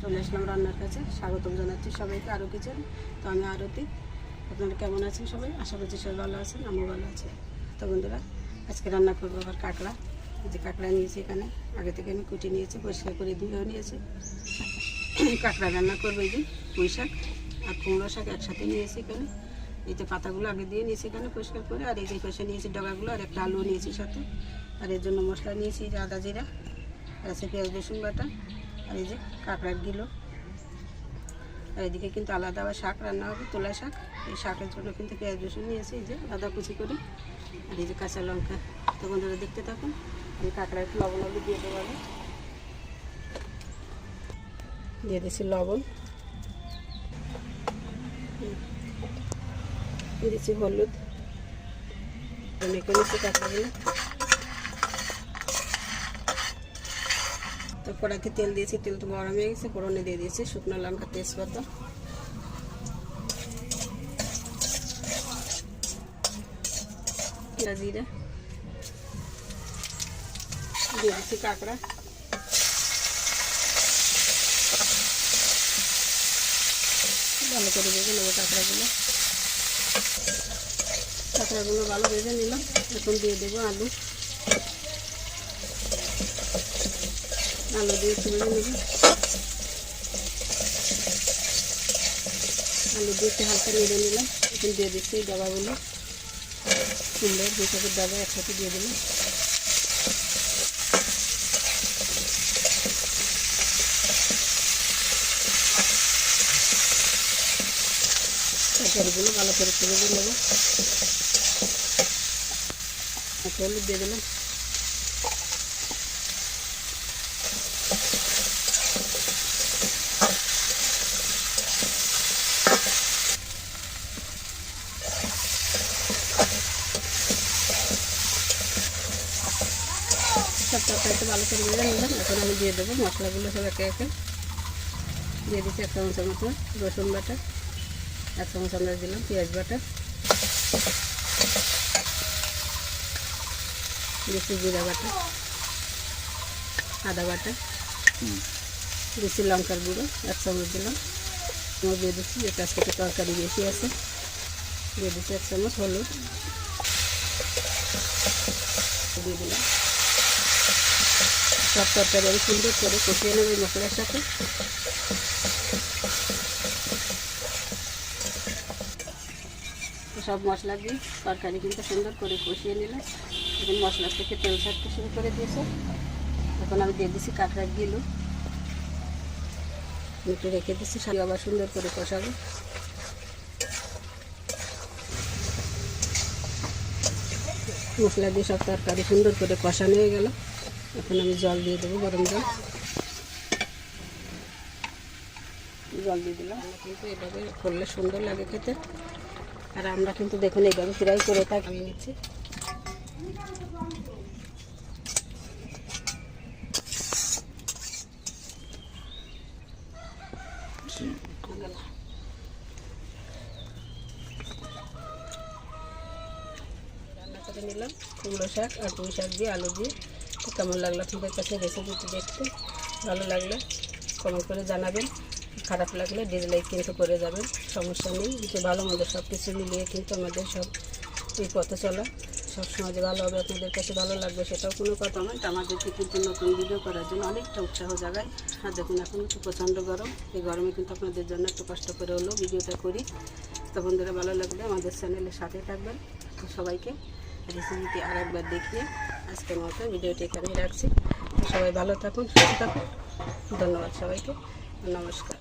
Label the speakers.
Speaker 1: চলে আসলাম রান্নার কাছে। স্বাগতম জানাচ্ছি সবাইকে আরও কিচেন। তো আমি আরতি। আপনারা কেমন আছেন সবাই? আশা করছি সবাই ভালো আছেন, আমিও ভালো আছি। তো বন্ধুরা, আজকে রান্না করবো আবার কাঁকড়া। যে কাঁকড়া নিয়েছি এখানে, আগে থেকে আমি কুটি নিয়েছি, পরিষ্কার করে ধুয়েও নিয়েছি। কাঁকড়া রান্না করবো। এই যে পুঁই শাক আর কুমড়ো শাক একসাথে নিয়েছি এখানে। এই যে পাতাগুলো আগে দিয়ে নিয়েছি এখানে পরিষ্কার করে, আর এই যে পাশে নিয়েছি ডগাগুলো, আর একটা আলু নিয়েছি সাথে। আর এর জন্য মশলা নিয়েছি যে আদা জিরা, আছে পেঁয়াজ রসুন বাটা, আর এই যে কাঁকড়ার গিলো। আর এদিকে কিন্তু আলাদা আবার শাক রান্না হবে, তোলা শাক। এই শাকের জন্য কিন্তু পেঁয়াজ রসুন নিয়েছি, এই যে আদা কুচি করে, আর এই যে কাঁচা লঙ্কা। তো বন্ধুরা দেখতে থাকুন। আমি কাঁকড়া একটু লবণ দিয়ে দেবো, আগে দিয়ে দিচ্ছি লবণ, দিয়ে দিচ্ছি হলুদ, মেখে নিচ্ছি কাঁকড়াগুলো। তো কড়াইতে তেল দিয়েছি, তেল তো গরম হয়ে গেছে। ফোড়নে দিয়ে দিয়েছি শুকনো লঙ্কা, তেজপাতা, জিরা, দিয়ে দিচ্ছি কাঁকড়া। ভালো করে ভেজে নেবো কাঁকড়াগুলো। কাঁকড়াগুলো ভালো ভেজে নিলাম। এখন দিয়ে দেবো আলু। আলু দিয়ে একটু ভেজে নেব। আলু দিয়ে একটু হালকা নেড়ে নিলাম। এখন দিয়ে দিচ্ছি এই ডাবাগুলো, কুমড়োর যেসবের ডাবা একসাথে দিয়ে দিলাম। তরকারিগুলো ভালো করে ভেজে নেব। হলুদ দিয়ে দিলাম। সব তরকারিটা ভালো করে ভেজে নিলাম। এখন আমি দিয়ে দেবো মশলাগুলো সব একে একে। দিয়ে দিচ্ছি 1 চামচের মতো রসুন বাটা, 1 চামচ আমরা দিলাম পেঁয়াজ বাটা, দিচ্ছি জিরা বাটা, আদা বাটা, দিচ্ছি লঙ্কার গুঁড়ো 1 চামচ দিলাম। দিয়ে দিচ্ছি, যেটা আজকে তরকারি বেশি আছে, দিয়ে দিচ্ছি 1 চামচ হলুদ দিয়ে দিলাম। সব তরকারি আমি সুন্দর করে কষিয়ে নেব এই মশলার সাথে। সব মশলা দিয়ে তরকারি কিন্তু সুন্দর করে কষিয়ে নিলে এখন মশলা থেকে তেল ছাড়তে শুরু করে দিয়েছে। এখন আমি দিয়ে দিচ্ছি কাঁকড়ার গিলো, একটু রেখে দিচ্ছি, আবার সুন্দর করে কষাবো। মশলা দিয়ে সব তরকারি সুন্দর করে কষানো হয়ে গেল। এখন আমি জল দিয়ে দেবো, গরম জল। জল দিয়ে দিলাম। কিন্তু এভাবে করলে সুন্দর লাগে খেতে। আর আমরা কিন্তু দেখুন এইভাবে ফ্রাই করে থাকি। আমি নিচ্ছি রান্না করে নিলাম কুমড়ো শাক আর পুঁই শাক দিয়ে, আলু দিয়ে। তো কেমন লাগলো আপনাদের কাছে রেসিপিটি দেখতে? ভালো লাগলে কমেন্ট করে জানাবেন, খারাপ লাগলে ডিসলাইক কিন্তু করে যাবেন, সমস্যা নেই। যে ভালো মন্দ সব কিছু মিলিয়ে কিন্তু আমাদের সব এই পথে চলা। সবসময় যে ভালো হবে, আপনাদের কাছে ভালো লাগবে সেটাও কোনো কথা নয়। আমাদেরকে কিন্তু নতুন ভিডিও করার জন্য অনেকটা উৎসাহ জাগায়। আর দেখুন এখন একটু প্রচণ্ড গরম, এই গরমে কিন্তু আপনাদের জন্য একটু কষ্ট করে হলেও ভিডিওটা করি। তো বন্ধুরা, ভালো লাগলে আমাদের চ্যানেলের সাথে থাকবেন। তো সবাইকে রেসিপিটি আর একবার দেখিয়ে আজকের মতো ভিডিওটি এখানেই রাখছি। সবাই ভালো থাকুন, সুস্থ থাকুন। ধন্যবাদ সবাইকে, নমস্কার।